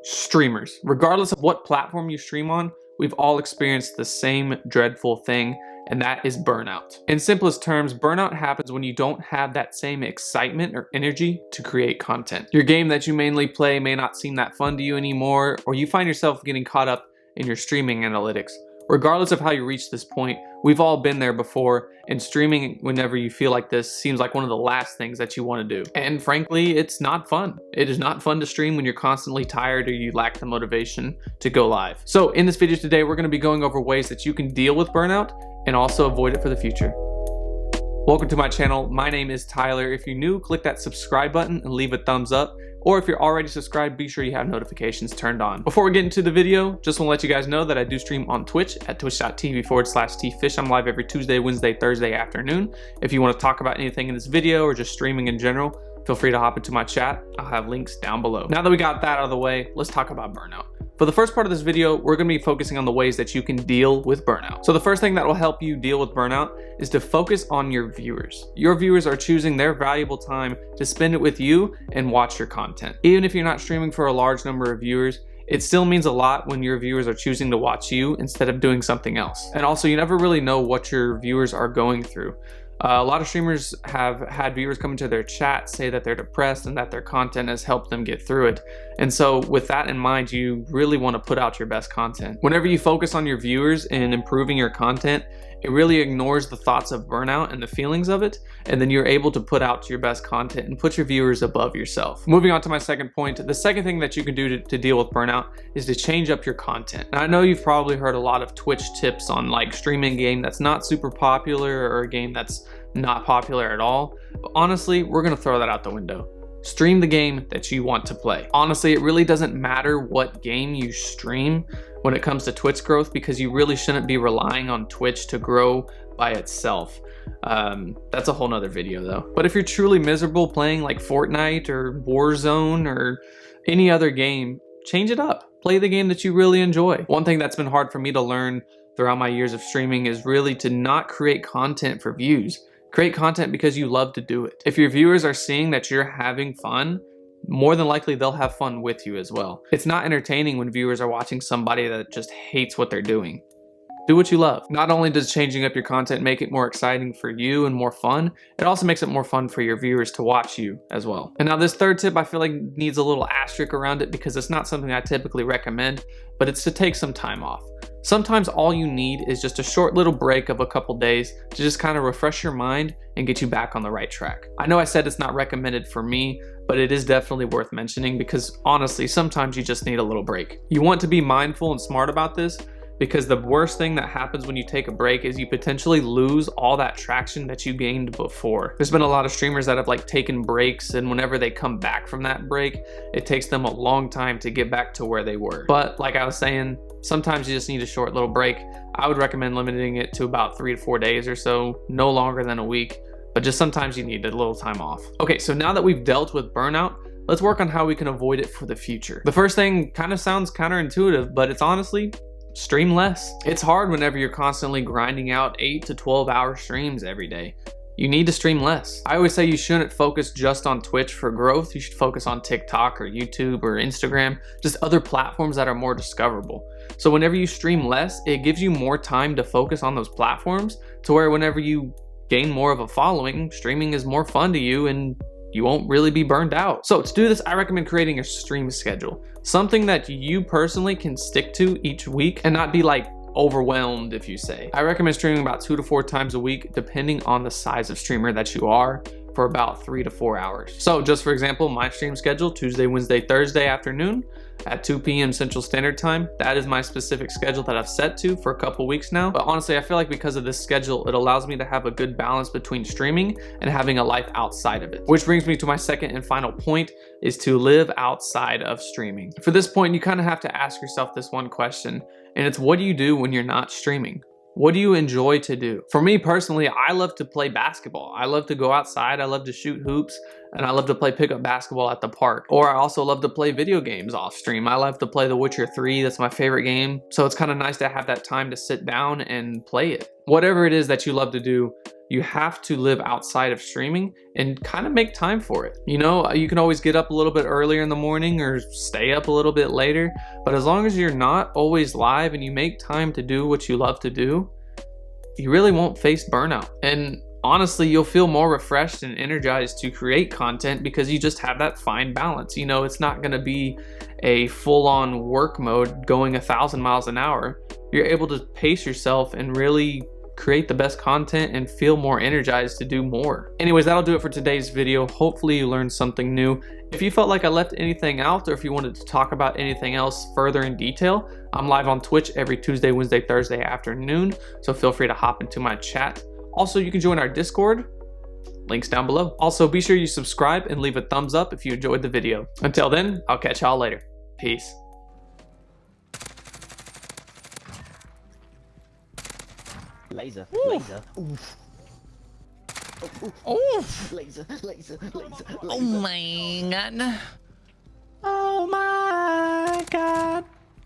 Streamers. Regardless of what platform you stream on, we've all experienced the same dreadful thing, and that is burnout. In simplest terms, burnout happens when you don't have that same excitement or energy to create content. Your game that you mainly play may not seem that fun to you anymore, or you find yourself getting caught up in your streaming analytics. Regardless of how you reach this point, we've all been there before, and streaming whenever you feel like this seems like one of the last things that you want to do. And frankly, it's not fun. It is not fun to stream when you're constantly tired or you lack the motivation to go live. So in this video today, we're going to be going over ways that you can deal with burnout and also avoid it for the future. Welcome to my channel. My name is Tyler. If you're new, click that subscribe button and leave a thumbs up. Or if you're already subscribed, be sure you have notifications turned on. Before we get into the video, just want to let you guys know that I do stream on Twitch at twitch.tv/TFish. I'm live every Tuesday, Wednesday, Thursday afternoon. If you want to talk about anything in this video or just streaming in general, feel free to hop into my chat. I'll have links down below. Now that we got that out of the way, let's talk about burnout. For the first part of this video, we're going to be focusing on the ways that you can deal with burnout. So the first thing that will help you deal with burnout is to focus on your viewers. Your viewers are choosing their valuable time to spend it with you and watch your content. Even if you're not streaming for a large number of viewers, it still means a lot when your viewers are choosing to watch you instead of doing something else. And also, you never really know what your viewers are going through. A lot of streamers have had viewers come into their chat say that they're depressed and that their content has helped them get through it. And so with that in mind, you really want to put out your best content. Whenever you focus on your viewers and improving your content, it really ignores the thoughts of burnout and the feelings of it, and then you're able to put out your best content and put your viewers above yourself. Moving on to my second point, the second thing that you can do to deal with burnout is to change up your content. Now, I know you've probably heard a lot of Twitch tips on like streaming a game that's not super popular or a game that's not popular at all, but honestly, we're gonna throw that out the window. Stream the game that you want to play. Honestly, it really doesn't matter what game you stream when it comes to Twitch growth, because you really shouldn't be relying on Twitch to grow by itself. That's a whole nother video though. But if you're truly miserable playing like Fortnite or Warzone or any other game, change it up. Play the game that you really enjoy. One thing that's been hard for me to learn throughout my years of streaming is really to not create content for views. Create content because you love to do it. If your viewers are seeing that you're having fun, more than likely they'll have fun with you as well. It's not entertaining when viewers are watching somebody that just hates what they're doing. Do what you love. Not only does changing up your content make it more exciting for you and more fun, it also makes it more fun for your viewers to watch you as well. And now this third tip I feel like needs a little asterisk around it because it's not something I typically recommend, but it's to take some time off. Sometimes all you need is just a short little break of a couple days to just kind of refresh your mind and get you back on the right track. I know I said it's not recommended for me, but it is definitely worth mentioning because honestly, sometimes you just need a little break. You want to be mindful and smart about this because the worst thing that happens when you take a break is you potentially lose all that traction that you gained before. There's been a lot of streamers that have like taken breaks, and whenever they come back from that break, it takes them a long time to get back to where they were. But like I was saying, sometimes you just need a short little break. I would recommend limiting it to about 3 to 4 days or so, no longer than a week, but just sometimes you need a little time off. Okay, so now that we've dealt with burnout, let's work on how we can avoid it for the future. The first thing kind of sounds counterintuitive, but it's honestly, stream less. It's hard whenever you're constantly grinding out 8 to 12 hour streams every day. You need to stream less. I always say you shouldn't focus just on Twitch for growth. You should focus on TikTok or YouTube or Instagram, just other platforms that are more discoverable. So whenever you stream less, it gives you more time to focus on those platforms to where whenever you gain more of a following, streaming is more fun to you and you won't really be burned out. So to do this, I recommend creating a stream schedule, something that you personally can stick to each week and not be like overwhelmed if you say. I recommend streaming about 2 to 4 times a week, depending on the size of streamer that you are, for about 3 to 4 hours. So just for example, my stream schedule, Tuesday, Wednesday, Thursday afternoon at 2 p.m. Central Standard Time. That is my specific schedule that I've set to for a couple weeks now. But honestly, I feel like because of this schedule, it allows me to have a good balance between streaming and having a life outside of it. Which brings me to my second and final point, is to live outside of streaming. For this point, you kind of have to ask yourself this one question, and it's what do you do when you're not streaming? What do you enjoy to do? For me personally, I love to play basketball. I love to go outside. I love to shoot hoops. and I love to play pickup basketball at the park. Or I also love to play video games off stream. I love to play The Witcher 3, that's my favorite game. So it's kind of nice to have that time to sit down and play it. Whatever it is that you love to do, you have to live outside of streaming and kind of make time for it. You know, you can always get up a little bit earlier in the morning or stay up a little bit later, but as long as you're not always live and you make time to do what you love to do, you really won't face burnout. And honestly, you'll feel more refreshed and energized to create content because you just have that fine balance. You know, it's not gonna be a full-on work mode going 1,000 miles an hour. You're able to pace yourself and really create the best content and feel more energized to do more. Anyways, that'll do it for today's video. Hopefully you learned something new. If you felt like I left anything out, or if you wanted to talk about anything else further in detail, I'm live on Twitch every Tuesday, Wednesday, Thursday afternoon, so feel free to hop into my chat. Also, you can join our Discord, links down below. Also, be sure you subscribe and leave a thumbs up if you enjoyed the video. Until then, I'll catch y'all later. Peace. Laser, Ooh. laser. Oof. Oof. Laser, laser, laser, laser. Oh my god. Oh my god.